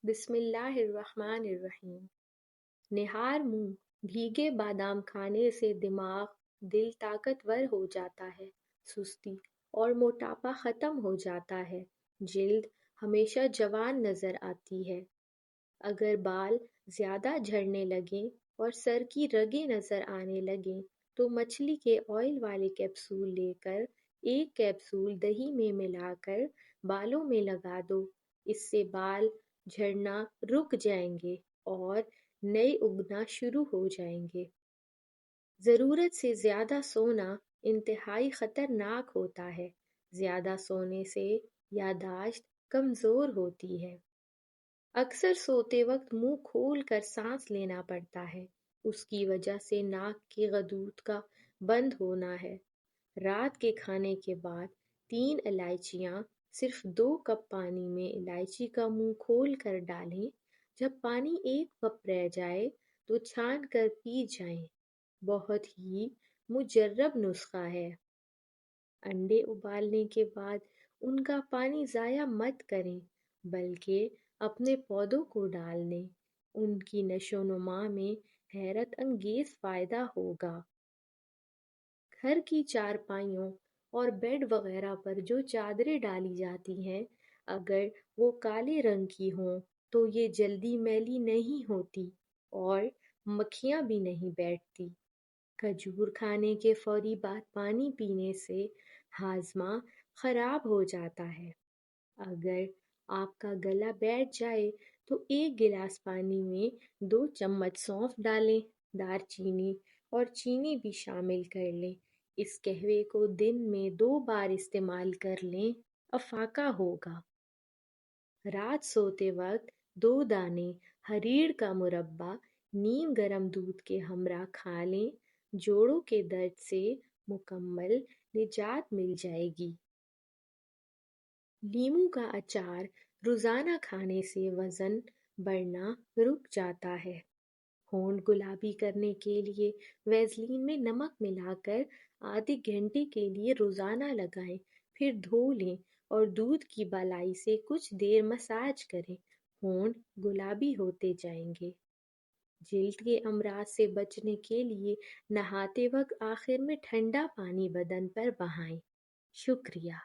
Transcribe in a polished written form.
بسم اللہ الرحمن الرحیم۔ نہار منہ بھیگے بادام کھانے سے دماغ دل طاقتور ہو جاتا ہے، سستی اور موٹاپا ختم ہو جاتا ہے، جلد ہمیشہ جوان نظر آتی ہے۔ اگر بال زیادہ جھڑنے لگیں اور سر کی رگیں نظر آنے لگیں تو مچھلی کے آئل والے کیپسول لے کر ایک کیپسول دہی میں ملا کر بالوں میں لگا دو۔ اس سے بال جھڑنا رک جائیں گے اور نئے اگنا شروع ہو جائیں گے۔ ضرورت سے زیادہ سونا انتہائی خطرناک ہوتا ہے۔ زیادہ سونے سے یادداشت کمزور ہوتی ہے۔ اکثر سوتے وقت منہ کھول کر سانس لینا پڑتا ہے، اس کی وجہ سے ناک کے غدود کا بند ہونا ہے۔ رات کے کھانے کے بعد 3 الائچیاں صرف 2 کپ پانی میں الائچی کا منہ کھول کر ڈالیں، جب پانی 1 کپ رہ جائے تو چھان کر پی جائیں۔ بہت ہی مجرب نسخہ ہے۔ انڈے ابالنے کے بعد ان کا پانی ضائع مت کریں، بلکہ اپنے پودوں کو ڈال دیں، ان کی نشو و نما میں حیرت انگیز فائدہ ہوگا۔ گھر کی چارپائیوں اور بیڈ وغیرہ پر جو چادریں ڈالی جاتی ہیں، اگر وہ کالے رنگ کی ہوں تو یہ جلدی میلی نہیں ہوتی اور مکھیاں بھی نہیں بیٹھتی۔ کھجور کھانے کے فوری بعد پانی پینے سے ہاضمہ خراب ہو جاتا ہے۔ اگر آپ کا گلا بیٹھ جائے تو 1 گلاس پانی میں 2 چمچ سونف ڈالیں، دار چینی اور چینی بھی شامل کر لیں۔ اس قہوے کو دن میں 2 بار استعمال کر لیں، افاقہ ہوگا۔ رات سوتے وقت 2 دانے ہریڑ کا مربع نیم گرم دودھ کے ہمراہ کھا لیں، جوڑوں کے درد سے مکمل نجات مل جائے گی۔ لیموں کا اچار روزانہ کھانے سے وزن بڑھنا رک جاتا ہے۔ ہونٹ گلابی کرنے کے لیے ویزلین میں نمک ملا کر آدھے گھنٹے کے لیے روزانہ لگائیں، پھر دھو لیں اور دودھ کی بالائی سے کچھ دیر مساج کریں، ہونٹ گلابی ہوتے جائیں گے۔ جلد کے امراض سے بچنے کے لیے نہاتے وقت آخر میں ٹھنڈا پانی بدن پر بہائیں۔ شکریہ۔